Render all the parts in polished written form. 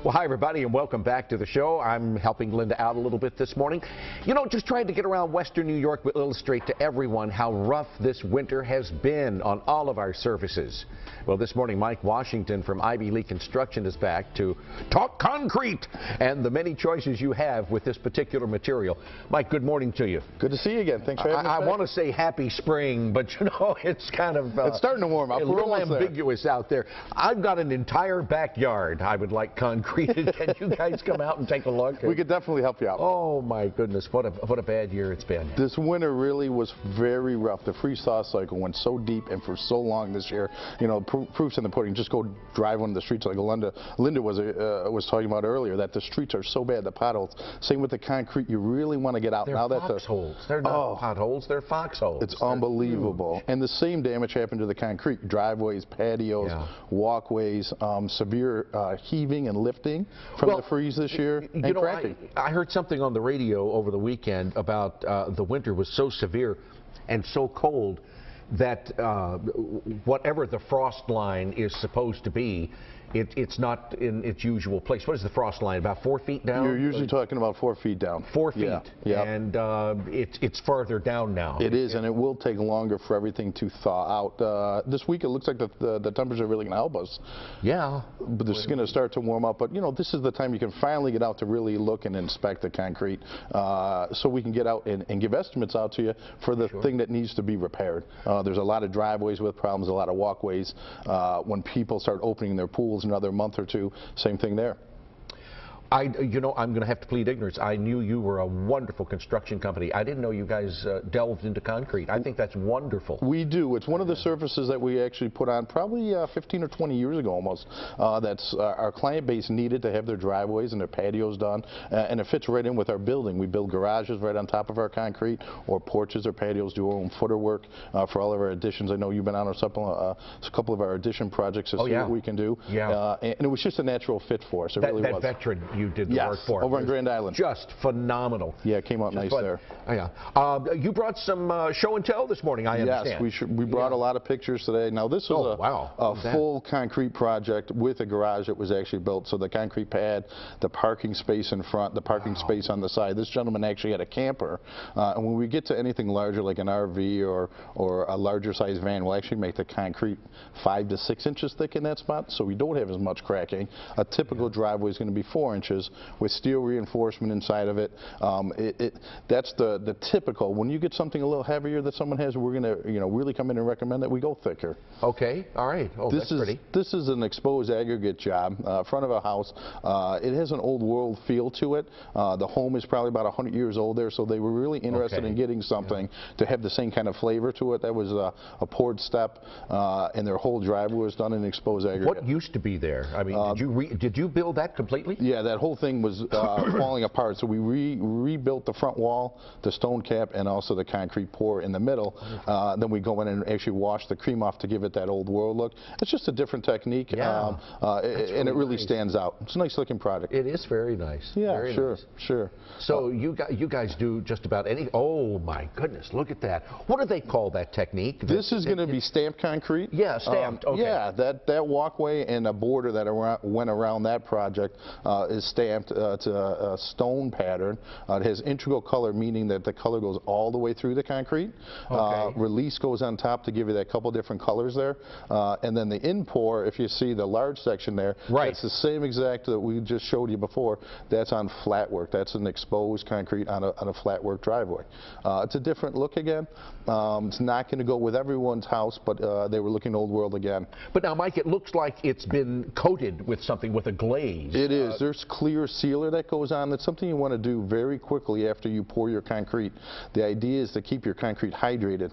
Well, hi, everybody, and welcome back to the show. I'm helping Linda out a little bit this morning. You know, just trying to get around Western New York will illustrate to everyone how rough this winter has been on all of our surfaces. Well, this morning, Mike Washington from Ivy Lee Construction is back to talk concrete and the many choices you have with this particular material. Mike, good morning to you. Good to see you again. Thanks for having us I back. want to say happy spring, but you know, it's kind of it's starting to warm up. A little ambiguous out there. I've got an entire backyard I would like concreted. Can you guys come out and take a look? We could definitely help you out. Oh my goodness, what a bad year it's been. This winter really was very rough. The freeze-thaw cycle went so deep and for so long this year. You know, proofs in the pudding. Just go drive on the streets like Linda was talking about earlier, that the streets are so bad, the potholes. Same with the concrete. You really want to get out. They're now that foxholes. They're not potholes. They're foxholes. It's unbelievable. Huge. And the same damage happened to the concrete. Driveways, patios, walkways, severe heaving and lifting from the freeze this year, and cracking. I heard something on the radio over the weekend about the winter was so severe and so cold that whatever the frost line is supposed to be, it's not in its usual place. What is the frost line? About 4 feet down? You're usually talking about 4 feet down. 4 feet. Yeah. And it's farther down now. It is, and it will take longer for everything to thaw out. This week it looks like the temperatures are really going to help us. Yeah. But it's going to start to warm up. But, you know, this is the time you can finally get out to really look and inspect the concrete so we can get out and give estimates out to you for the thing that needs to be repaired. There's a lot of driveways with problems, a lot of walkways. When people start opening their pools another month or two, same thing there. You know, I'm going to have to plead ignorance. I knew you were a wonderful construction company. I didn't know you guys delved into concrete. I think that's wonderful. We do. It's one of the surfaces that we actually put on probably 15 or 20 years ago almost. That's our client base needed to have their driveways and their patios done, and it fits right in with our building. We build garages right on top of our concrete, or porches or patios, do our own footer work for all of our additions. I know you've been on a couple of our addition projects to see what we can do. Yeah. And it was just a natural fit for us. It really was. That veteran you did the work for. Over on Grand Island. Just phenomenal. Yeah, it came out nice there. Yeah. You brought some show and tell this morning, I understand. Yes, we brought a lot of pictures today. Now this was a full concrete project with a garage that was actually built. So the concrete pad, the parking space in front, the parking space on the side. This gentleman actually had a camper. And when we get to anything larger like an RV or a larger size van, we'll actually make the concrete 5 to 6 inches thick in that spot, so we don't have as much cracking. A typical driveway is going to be 4 inches with steel reinforcement inside of it. That's the typical. When you get something a little heavier that someone has, we're going to really come in and recommend that we go thicker. Okay, all right. Oh, that's pretty. This is an exposed aggregate job, front of a house. It has an old world feel to it. The home is probably about 100 years old there, so they were really interested in getting something to have the same kind of flavor to it. That was a poured step, and their whole driveway was done in exposed aggregate. What used to be there? I mean, did you build that completely? Yeah, that whole thing was falling apart, so we rebuilt the front wall, the stone cap, and also the concrete pour in the middle. Then we go in and actually wash the cream off to give it that old world look. It's just a different technique, and it really stands out. It's a nice looking product. It is very nice. Yeah, very nice. Sure. So you guys do just about any. Oh my goodness, look at that. What do they call that technique? This is going to be stamped concrete. Yeah, stamped. Okay. Yeah, that walkway and a border that went around that project is stamped. It's a stone pattern. It has integral color, meaning that the color goes all the way through the concrete. Release goes on top to give you that couple different colors there. And then the in pour, if you see the large section there, that's the same exact that we just showed you before. That's on flat work. That's an exposed concrete on a flat work driveway. It's a different look again. It's not going to go with everyone's house, but they were looking old world again. But now, Mike, it looks like it's been coated with something, with a glaze. It is. There's clear sealer that goes on. That's something you want to do very quickly after you pour your concrete. The idea is to keep your concrete hydrated.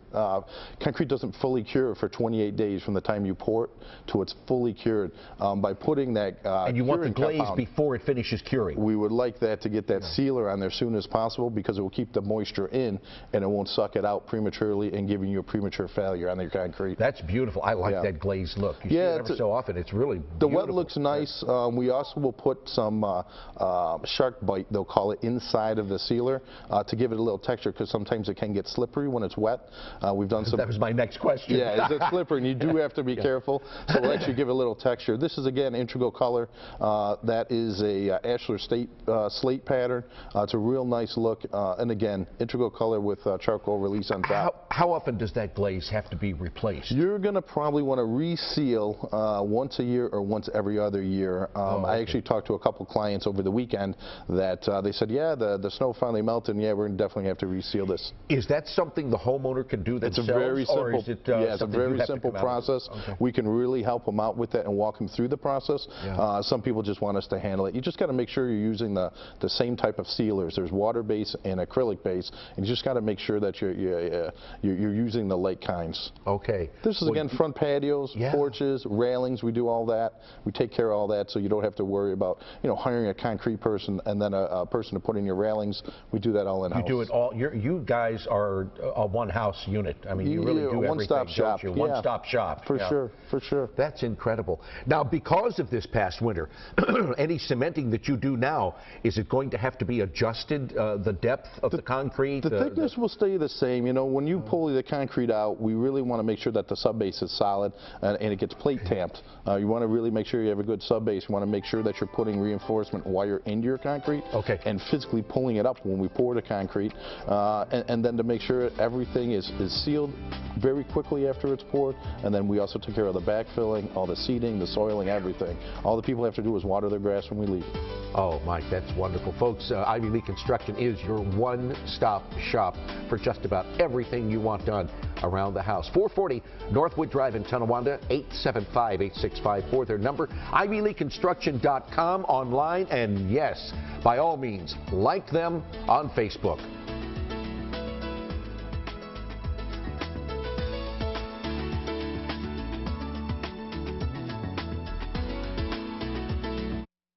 Concrete doesn't fully cure for 28 days from the time you pour it to it's fully cured. By putting that and you want the glaze before it finishes curing. We would like that to get that sealer on there as soon as possible, because it will keep the moisture in and it won't suck it out prematurely and giving you a premature failure on your concrete. That's beautiful. I like that glazed look. You see it ever so often. It's really beautiful. The wet looks nice. We also will put some shark bite, they'll call it, inside of the sealer to give it a little texture, because sometimes it can get slippery when it's wet. We've done some. That was my next question. Yeah, is it slippery? And you do have to be careful. So we'll actually give it a little texture. This is, again, Integral Color. That is a Ashlar slate pattern. It's a real nice look. And again, Integral Color with charcoal release on top. How often does that glaze have to be replaced? You're going to probably want to reseal once a year or once every other year. Okay. I actually talked to a couple clients over the weekend that they said, yeah, the snow finally melted, and yeah, we're going to definitely have to reseal this. Is that something the homeowner can do themselves? It's a very simple, or is it, it's a very simple process. Okay. We can really help them out with that and walk them through the process. Yeah. Some people just want us to handle it. You just got to make sure you're using the same type of sealers. There's water base and acrylic base, and you just got to make sure that you're using the light kinds. Okay. This is, again, front patios, yeah, porches, railings. We do all that. We take care of all that, so you don't have to worry about, you know, hiring a concrete person and then a person to put in your railings. We do that all in-house. You do it all. You guys are a one-house unit. I mean, you really do everything. One-stop shop. Yeah. One-stop shop. For sure. For sure. That's incredible. Now, because of this past winter, any cementing that you do now, is it going to have to be adjusted, the depth of the concrete? The thickness will stay the same. You know, when you pull the concrete out, we really want to make sure that the subbase is solid and it gets plate tamped. You want to really make sure you have a good subbase. You want to make sure that you're putting reinforcement wire into your concrete, okay, and physically pulling it up when we pour the concrete, and then to make sure everything is sealed very quickly after it's poured. And then we also take care of the backfilling, all the seeding, the soiling, everything. All the people have to do is water their grass when we leave. Oh, Mike, that's wonderful. Folks, Ivy Lee Construction is your one-stop shop for just about everything you want done around the house. 440 Northwood Drive in Tonawanda, 875-8654. Their number, ivyleeconstruction.com, online, and yes, by all means, like them on Facebook.